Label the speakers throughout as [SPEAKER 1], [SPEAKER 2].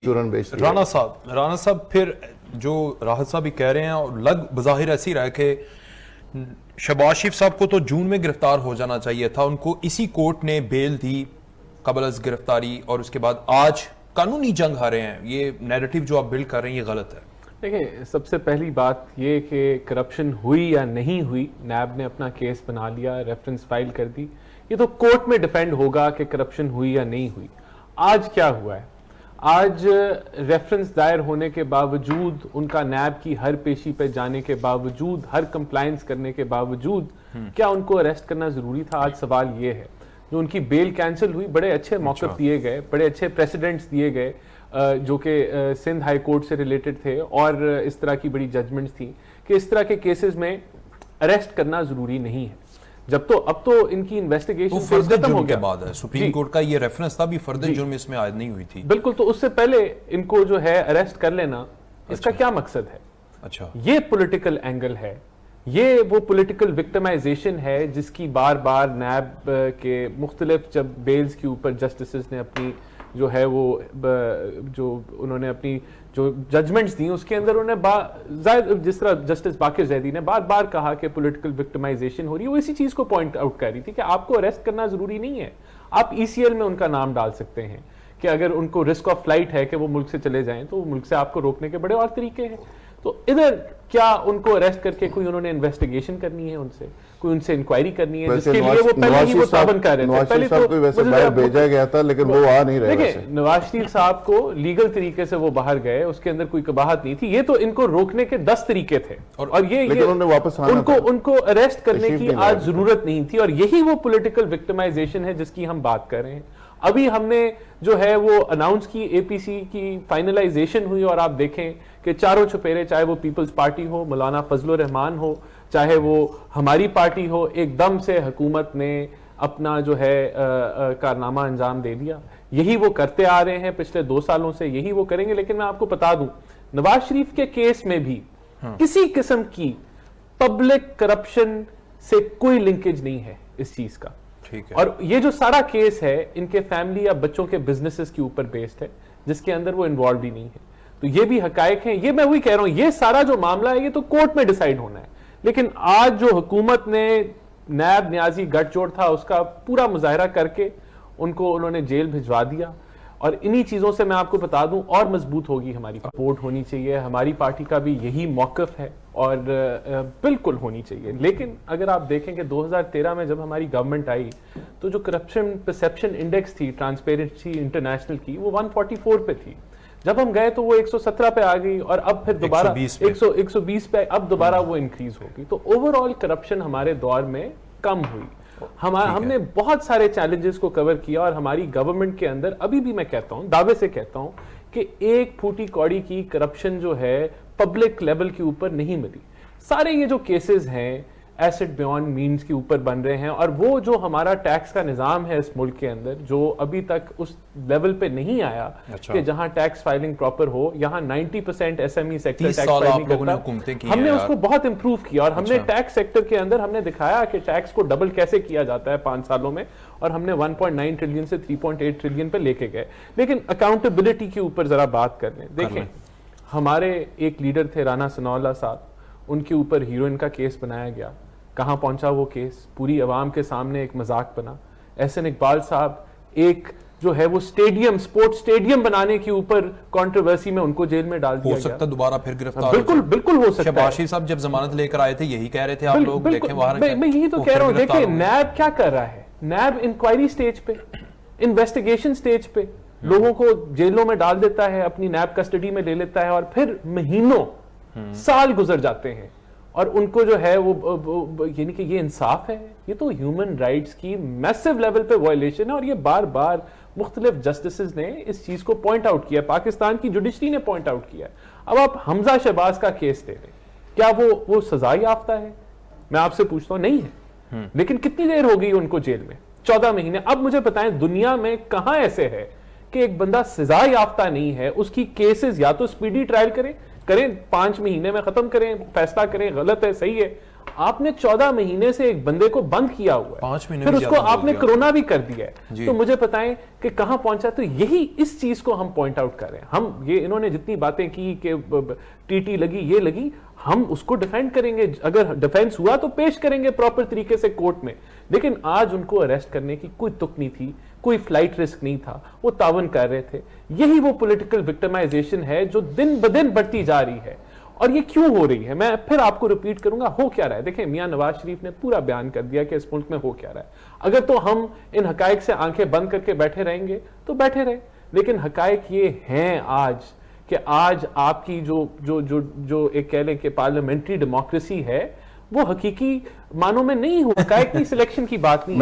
[SPEAKER 1] رانا صاحب پھر جو راحت صاحب بھی کہہ رہے ہیں اور لگ بظاہر ایسی رہا کہ شہباز شریف صاحب کو تو جون میں گرفتار ہو جانا چاہیے تھا، ان کو اسی کورٹ نے بیل دی قبل از گرفتاری، اور اس کے بعد آج قانونی جنگ ہارے ہیں. یہ نیریٹو جو آپ بلڈ کر رہے ہیں یہ غلط ہے.
[SPEAKER 2] دیکھیں، سب سے پہلی بات یہ کہ کرپشن ہوئی یا نہیں ہوئی، نیب نے اپنا کیس بنا لیا، ریفرنس فائل کر دی. یہ تو کورٹ میں ڈیپینڈ ہوگا کہ کرپشن ہوئی یا نہیں ہوئی. آج کیا ہوا ہے؟ آج ریفرنس دائر ہونے کے باوجود، ان کا نیب کی ہر پیشی پہ جانے کے باوجود، ہر کمپلائنس کرنے کے باوجود کیا ان کو اریسٹ کرنا ضروری تھا؟ آج سوال یہ ہے. جو ان کی بیل کینسل ہوئی، بڑے اچھے موقف دیے گئے، بڑے اچھے پریسیڈنٹس دیے گئے جو کہ سندھ ہائی کورٹ سے ریلیٹڈ تھے، اور اس طرح کی بڑی ججمنٹس تھیں کہ اس طرح کے کیسز میں اریسٹ کرنا ضروری نہیں ہے. جب تو اب تو ان کی انویسٹیگیشن
[SPEAKER 1] فرد جرم کے بعد ہے، سپریم کورٹ کا یہ ریفرنس تھا بھی فرد جرم اس میں عائد نہیں ہوئی تھی.
[SPEAKER 2] بالکل، تو اس سے پہلے ان کو جو ہے اریسٹ کر لینا، اس کا کیا مقصد ہے؟
[SPEAKER 1] اچھا،
[SPEAKER 2] یہ پولیٹیکل اینگل ہے، یہ وہ پولیٹیکل وکٹمائزیشن ہے جس کی بار بار نیب کے مختلف جب بیلز کے اوپر جسٹسز نے اپنی جو ہے وہ جو انہوں نے اپنی جو ججمنٹس دیں اس کے اندر انہوں نے جس طرح جسٹس باقر زیدی نے بار بار کہا کہ پولیٹیکل وکٹمائزیشن ہو رہی ہے، وہ اسی چیز کو پوائنٹ آؤٹ کر رہی تھی کہ آپ کو اریسٹ کرنا ضروری نہیں ہے. آپ ای سی ایل میں ان کا نام ڈال سکتے ہیں کہ اگر ان کو رسک آف فلائٹ ہے کہ وہ ملک سے چلے جائیں تو ملک سے آپ کو روکنے کے بڑے اور طریقے ہیں. تو ادھر کیا ان کو اریسٹ کر کے کوئی انہوں نے انویسٹیگیشن کرنی ہے، ان سے کوئی ان سے انکوائری کرنی ہے، جس کے لیے وہ پہلے ہی وہ تابن کر رہے تھے. پہلے تو ویسے باہر بھیجا گیا تھا لیکن وہ آ نہیں رہے. دیکھیں، نواز شریف صاحب کو لیگل طریقے سے وہ باہر گئے، اس کے اندر کوئی قباحت نہیں تھی. یہ تو ان کو روکنے کے 10 طریقے تھے، اور یہ ان کو اریسٹ کرنے کی آج ضرورت نہیں تھی. اور یہی وہ پولیٹیکل وکٹمائزیشن ہے جس کی ہم بات کر رہے ہیں. ابھی ہم نے جو ہے وہ اناؤنس کی، اے پی سی کی فائنلائزیشن ہوئی، اور آپ دیکھیں کہ چاروں چپیرے، چاہے وہ پیپلز پارٹی ہو، مولانا فضل الرحمان ہو، چاہے وہ ہماری پارٹی ہو، ایک دم سے حکومت نے اپنا جو ہے کارنامہ انجام دے دیا. یہی وہ کرتے آ رہے ہیں پچھلے 2 سالوں سے، یہی وہ کریں گے. لیکن میں آپ کو بتا دوں، نواز شریف کے کیس میں بھی کسی قسم کی پبلک کرپشن سے کوئی لنکیج نہیں ہے اس چیز کا. اور یہ جو سارا کیس ہے ان کے فیملی یا بچوں کے بزنسز کے اوپر بیسڈ ہے، جس کے اندر وہ انوالوڈ ہی نہیں ہے. تو یہ بھی حقائق ہیں. یہ میں وہی کہہ رہا ہوں، یہ سارا جو معاملہ ہے یہ تو کورٹ میں ڈیسائیڈ ہونا ہے. لیکن آج جو حکومت نے نیب نیازی گٹھ جوڑ تھا اس کا پورا مظاہرہ کر کے ان کو انہوں نے جیل بھجوا دیا. اور انہی چیزوں سے میں آپ کو بتا دوں اور مضبوط ہوگی ہماری سپورٹ ہونی چاہیے. ہماری پارٹی کا بھی یہی موقف ہے اور بالکل ہونی چاہیے. لیکن اگر آپ دیکھیں کہ 2013 میں جب ہماری گورنمنٹ آئی تو جو کرپشن پرسیپشن انڈیکس تھی ٹرانسپیرنسی انٹرنیشنل کی، وہ 144 پہ تھی. جب ہم گئے تو وہ 117 پہ آ گئی، اور اب پھر دوبارہ 120 پہ، اب دوبارہ وہ انکریز ہوگی. تو اوور آل کرپشن ہمارے دور میں کم ہوئی. ہم نے بہت سارے چیلنجز کو کور کیا، اور ہماری گورنمنٹ کے اندر ابھی بھی میں کہتا ہوں، دعوے سے کہتا ہوں کہ ایک پھوٹی کوڑی کی کرپشن جو ہے پبلک لیول کے اوپر نہیں ملی. سارے یہ جو کیسز ہیں ایسٹ بیونڈ مینز کے اوپر بن رہے ہیں، اور وہ جو ہمارا ٹیکس کا نظام ہے اس ملک کے اندر جو ابھی تک اس لیول پہ نہیں آیا کہ جہاں ٹیکس فائلنگ پراپر ہو. یہاں 90% S M E sector tax filing کرتا. ہم نے اس کو بہت امپروو کیا، اور ہم نے ٹیکس سیکٹر کے اندر ہم نے دکھایا کہ ٹیکس کو ڈبل کیسے کیا جاتا ہے 5 سالوں میں، اور ہم نے 1.9 ٹریلین سے 3.8 ٹریلین پہ لے کے گئے. لیکن اکاؤنٹیبلٹی کے اوپر ذرا بات کر لیں. دیکھیں، ہمارے ایک لیڈر تھے رانا ثناء اللہ صاحب، ان کے اوپر ہیروئن کا کیس بنایا گیا. کہاں پہنچا وہ کیس؟ پوری عوام کے سامنے ایک مذاق بنا. احسن اقبال صاحب ایک جو ہے وہ سپورٹ سٹیڈیم بنانے کے اوپر کنٹروورسی میں ان کو جیل میں ڈال دیا گیا.
[SPEAKER 1] ہو سکتا دوبارہ پھر گرفتار.
[SPEAKER 2] بالکل ہو سکتا ہے.
[SPEAKER 1] شہباز شریف صاحب جب ضمانت لے کر آئے تھے یہی کہہ رہے تھے آپ لوگ، دیکھیں باہر.
[SPEAKER 2] میں یہی تو کہہ رہا ہوں. دیکھیں نیب کیا کر رہا ہے، نیب انکوائری سٹیج پہ، انویسٹیگیشن سٹیج پہ لوگوں کو جیلوں میں ڈال دیتا ہے، اپنی نیب کسٹڈی میں لے لیتا ہے، اور پھر مہینوں سال گزر جاتے ہیں، اور ان کو جو ہے وہ یعنی کہ یہ انصاف ہے؟ یہ تو ہیومن رائٹس کی میسو لیول پہ وائلیشن ہے. اور یہ بار بار مختلف جسٹسز نے اس چیز کو پوائنٹ آؤٹ کیا، پاکستان کی جوڈیشری نے پوائنٹ آؤٹ کیا. اب آپ حمزہ شہباز کا کیس لے لیں، کیا وہ سزا یافتہ ہے؟ میں آپ سے پوچھتا ہوں، نہیں ہے. لیکن کتنی دیر ہو گئی ان کو جیل میں؟ 14 مہینے. اب مجھے بتائیں دنیا میں کہاں ایسے ہے کہ ایک بندہ سزا یافتہ نہیں ہے، اس کی کیسز یا تو سپیڈی ٹرائل کریں 5 مہینے میں ختم کریں، فیصلہ کریں غلط ہے صحیح ہے. آپ نے 14 مہینے سے ایک بندے کو بند کیا ہوا ہے,
[SPEAKER 1] 5 مہینے
[SPEAKER 2] پھر
[SPEAKER 1] بھی
[SPEAKER 2] اس کو
[SPEAKER 1] زیادہ
[SPEAKER 2] آپ
[SPEAKER 1] ہو
[SPEAKER 2] نے
[SPEAKER 1] گیا.
[SPEAKER 2] کرونا بھی کر دیا ہے. تو مجھے بتائیں کہ کہاں پہنچا. تو یہی اس چیز کو ہم پوائنٹ آؤٹ کر رہے ہیں. ہم یہ انہوں نے جتنی باتیں کی کہ ٹی ٹی لگی, یہ لگی, ہم اس کو ڈیفینڈ کریں گے, اگر ڈیفینس ہوا تو پیش کریں گے پراپر طریقے سے کورٹ میں. لیکن آج ان کو اریسٹ کرنے کی کوئی تک نہیں تھی, کوئی فلائٹ رسک نہیں تھا, وہ تعاون کر رہے تھے. یہی وہ پولیٹیکل وکٹمائزیشن ہے جو دن بدن بڑھتی جا رہی ہے. اور یہ کیوں ہو رہی ہے, میں پھر آپ کو ریپیٹ کروں گا. ہو کیا رہا ہے, دیکھیں میاں نواز شریف نے پورا بیان کر دیا کہ اس ملک میں ہو کیا رہا ہے. اگر تو ہم ان حقائق سے آنکھیں بند کر کے بیٹھے رہیں گے تو بیٹھے رہیں, لیکن حقائق یہ ہیں آج کہ آج آپ کی جو ایک کہہ لیں کہ پارلیمنٹری ڈیموکریسی ہے وہ حقیقی معنوں میں نہیں ہو. حقائق کی سلیکشن کی بات نہیں,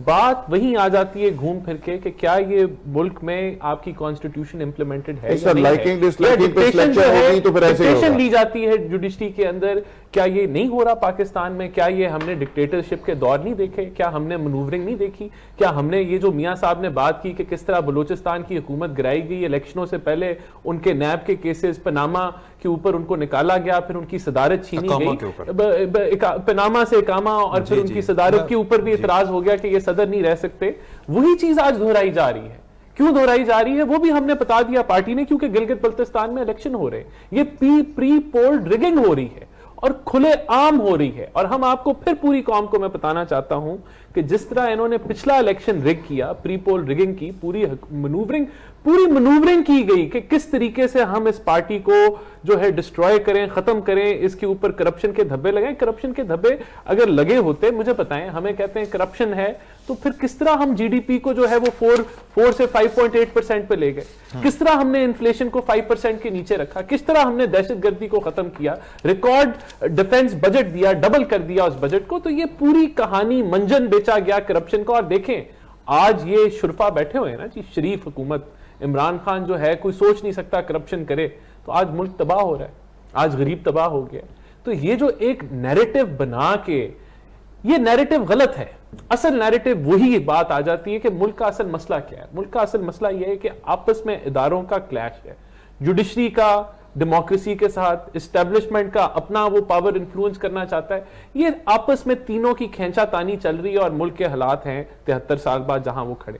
[SPEAKER 2] بات وہیں آ جاتی ہے گھوم پھر کے کہ کیا یہ ملک میں آپ کی کانسٹیٹیوشن امپلیمنٹڈ ہے یا نہیں. ڈکٹیشن لی جاتی ہے جوڈیشری کے اندر, کیا یہ نہیں ہو رہا پاکستان میں؟ کیا یہ ہم نے ڈکٹیٹرشپ کے دور نہیں دیکھے؟ کیا ہم نے منورنگ نہیں دیکھی؟ کیا ہم نے یہ جو میاں صاحب نے بات کی کہ کس طرح بلوچستان کی حکومت گرائی گئی الیکشنوں سے پہلے, ان کے نیب کے کیسز پناما کے اوپر ان کو نکالا گیا, پھر ان کی صدارت چھینی گئی پناما سے اقامہ, اور پھر ان کی صدارت کے اوپر بھی اعتراض ہو گیا کہ یہ صدر نہیں رہ سکتے. وہی چیز آج دہرائی جا رہی ہے. کیوں دہرائی جا رہی ہے وہ بھی ہم نے بتا دیا پارٹی نے, کیونکہ گلگت بلتستان میں الیکشن ہو رہے ہیں, یہ پری پول ریگنگ ہو رھی ہے اور کھلے عام ہو رہی ہے. اور ہم آپ کو پھر پوری قوم کو میں بتانا چاہتا ہوں کہ جس طرح انہوں نے پچھلا الیکشن ریگ کیا, پری پول ریگنگ کی, پوری منورنگ کی گئی کہ کس طریقے سے ہم اس پارٹی کو جو ہے ڈسٹروائے کریں, ختم کریں, اس کے اوپر کرپشن کے دھبے لگائیں. کرپشن کے دھبے اگر لگے ہوتے, مجھے بتائیں, ہمیں کہتے ہیں کرپشن ہے, تو پھر کس طرح ہم جی ڈی پی کو جو ہے وہ 4 سے 5.8% پہ لے گئے؟ کس طرح ہم نے انفلیشن کو 5% کے نیچے رکھا؟ کس طرح ہم نے دہشت گردی کو ختم کیا, ریکارڈ ڈیفنس بجٹ دیا, ڈبل کر دیا اس بجٹ کو؟ تو یہ پوری کہانی منجن بیچا گیا کرپشن کو. اور دیکھیں آج یہ شرفا بیٹھے ہوئے ہیں نا جی, شریف حکومت, عمران خان جو ہے کوئی سوچ نہیں سکتا کرپشن کرے, تو آج ملک تباہ ہو رہا ہے, آج غریب تباہ ہو گیا. تو یہ جو ایک نیریٹو بنا کے, یہ نیریٹو غلط ہے. اصل نیریٹو وہی بات آ جاتی ہے کہ ملک کا اصل مسئلہ کیا ہے. ملک کا اصل مسئلہ یہ ہے کہ آپس میں اداروں کا کلیش ہے, جوڈیشری کا ڈیموکریسی کے ساتھ, اسٹیبلشمنٹ کا اپنا وہ پاور انفلوئنس کرنا چاہتا ہے. یہ آپس میں تینوں کی کھینچا تانی چل رہی ہے, اور ملک کے حالات ہیں 73 سال بعد جہاں وہ کھڑے.